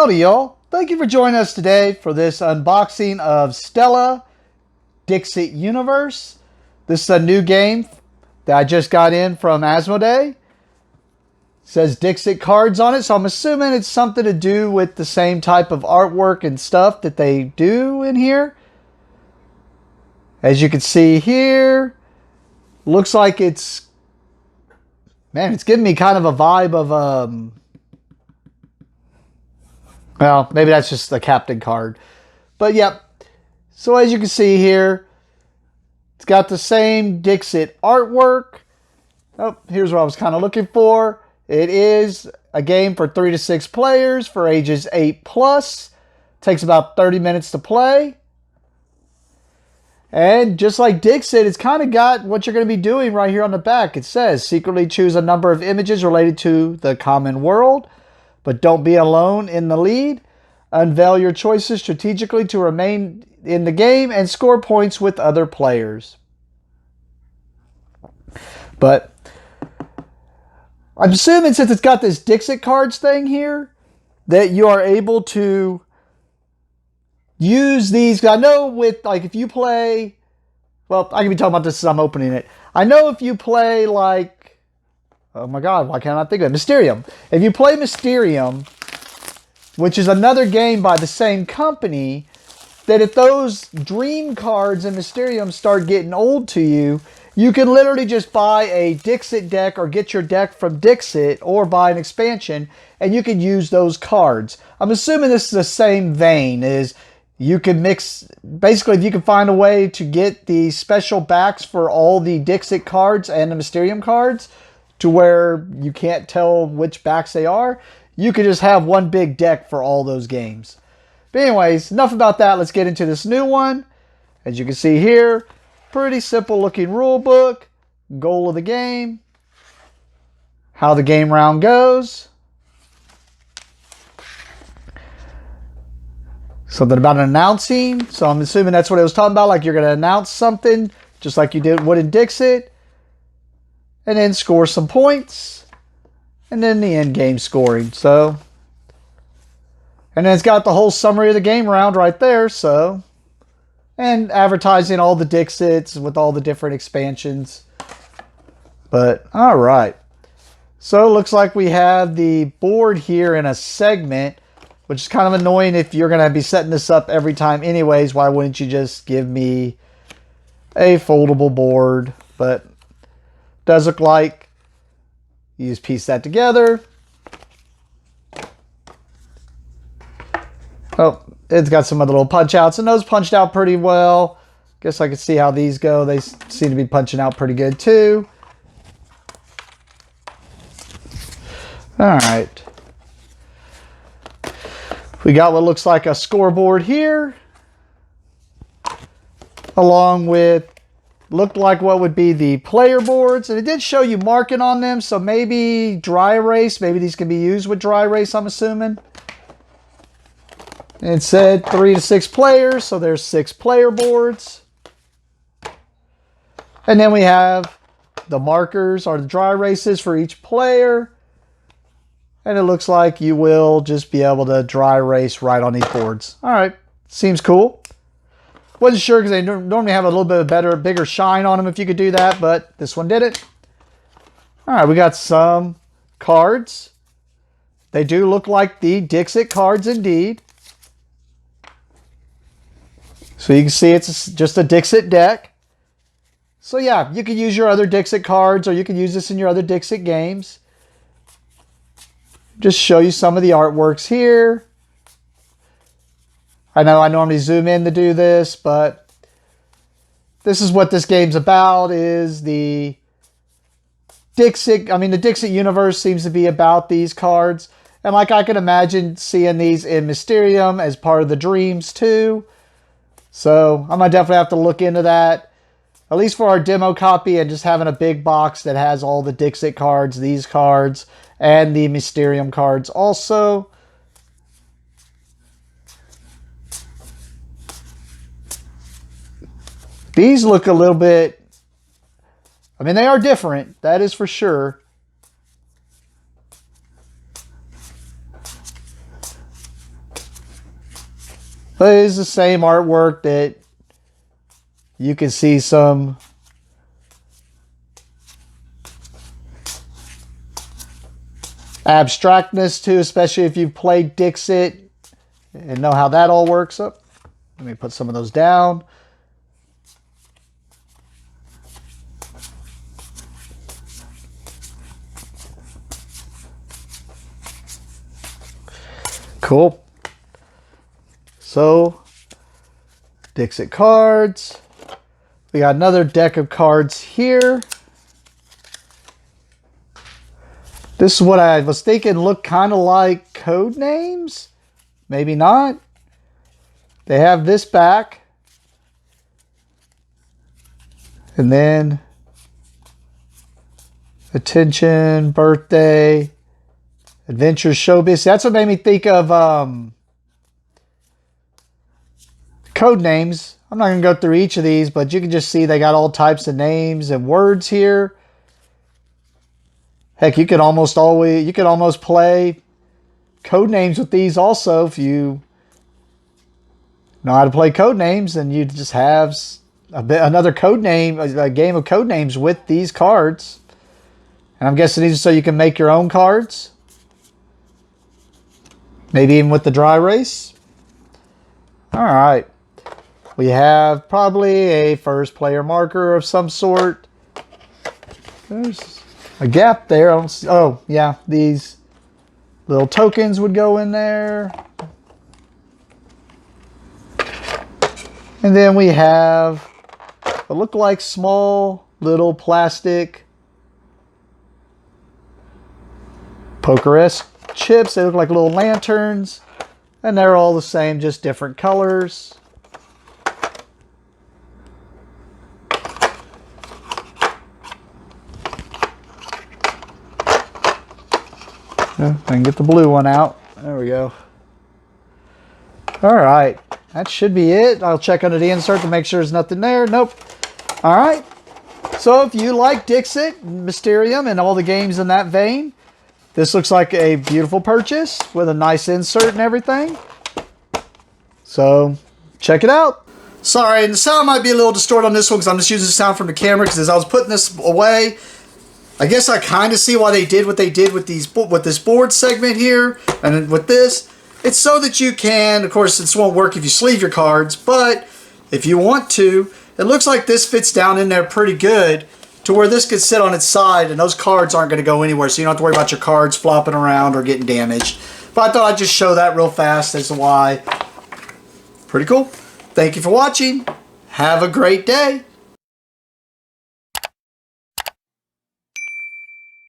Howdy y'all, thank you for joining us today for this unboxing of Stella Dixit Universe. This is a new game that I just got in from Asmodee. It says Dixit cards on it, so I'm assuming it's something to do with the same type of artwork and stuff that they do in here. As you can see here, looks like it's giving me kind of a vibe of well, maybe that's just the captain card. But yep. So as you can see here, it's got the same Dixit artwork. Oh, here's what I was kind of looking for. It is a game for 3 to 6 players for ages 8+. Takes about 30 minutes to play. And just like Dixit, it's kind of got what you're going to be doing right here on the back. It says, secretly choose a number of images related to the common world, but don't be alone in the lead. Unveil your choices strategically to remain in the game and score points with other players. But I'm assuming since it's got this Dixit cards thing here, that you are able to use these. I know with, like, if you play, well, I can be talking about this as I'm opening it. I know if you play, like, oh my god, why can't I think of it? Mysterium. If you play Mysterium, which is another game by the same company, that if those dream cards in Mysterium start getting old to you, you can literally just buy a Dixit deck or get your deck from Dixit or buy an expansion and you can use those cards. I'm assuming this is the same vein, is you can mix, basically if you can find a way to get the special backs for all the Dixit cards and the Mysterium cards to where you can't tell which backs they are, you could just have one big deck for all those games. But anyways, enough about that. Let's get into this new one. As you can see here, pretty simple looking rule book. Goal of the game. How the game round goes. Something about announcing. So I'm assuming that's what it was talking about. Like you're going to announce something just like you would in Dixit. And then score some points. And then the end game scoring. So, and then it's got the whole summary of the game round right there. So, and advertising all the Dixits with all the different expansions. But all right. So it looks like we have the board here in a segment, which is kind of annoying if you're going to be setting this up every time anyways. Why wouldn't you just give me a foldable board? But does look like you just piece that together. Oh, it's got some other little punch outs, and those punched out pretty well. Guess I can see how these go. They seem to be punching out pretty good too. All right. We got what looks like a scoreboard here, along with looked like what would be the player boards, and it did show you marking on them, so maybe dry erase, maybe these can be used with dry erase, I'm assuming. And it said 3 to 6 players, so there's 6 player boards. And then we have the markers or the dry erases for each player, and it looks like you will just be able to dry erase right on these boards. All right, seems cool. Wasn't sure because they normally have a little bit of bigger shine on them if you could do that, but this one did it. All right, we got some cards. They do look like the Dixit cards indeed. So you can see it's just a Dixit deck. So yeah, you can use your other Dixit cards or you can use this in your other Dixit games. Just show you some of the artworks here. I know I normally zoom in to do this, but this is what this game's about, is the Dixit. I mean, the Dixit universe seems to be about these cards. And like I can imagine seeing these in Mysterium as part of the dreams too. So I'm going to definitely have to look into that, at least for our demo copy, and just having a big box that has all the Dixit cards, these cards, and the Mysterium cards also. These look a little bit, I mean, they are different, that is for sure. But it is the same artwork that you can see some abstractness to, especially if you've played Dixit and know how that all works up. Let me put some of those down. Cool. So, Dixit cards. We got another deck of cards here. This is what I was thinking looked kind of like code names. Maybe not. They have this back. And then attention, birthday, adventure, showbiz. That's what made me think of code names. I'm not going to go through each of these, but you can just see they got all types of names and words here. Heck, you could almost play code names with these also. If you know how to play code names, and you just have another code name, a game of code names with these cards. And I'm guessing these are so you can make your own cards. Maybe even with the dry erase. All right. We have probably a first player marker of some sort. There's a gap there. I don't see, oh, yeah. These little tokens would go in there. And then we have what look like small little plastic poker-esque chips. They look like little lanterns. And they're all the same, just different colors. I can get the blue one out. There we go. All right. That should be it. I'll check under the insert to make sure there's nothing there. Nope. All right. So if you like Dixit, Mysterium, and all the games in that vein, this looks like a beautiful purchase with a nice insert and everything. So check it out. Sorry, and the sound might be a little distorted on this one because I'm just using the sound from the camera, because as I was putting this away, I guess I kind of see why they did what they did with this board segment here and with this. It's so that you can, of course, this won't work if you sleeve your cards, but if you want to, it looks like this fits down in there pretty good to where this could sit on its side and those cards aren't going to go anywhere, so you don't have to worry about your cards flopping around or getting damaged. But I thought I'd just show that real fast as to why. Pretty cool. Thank you for watching. Have a great day.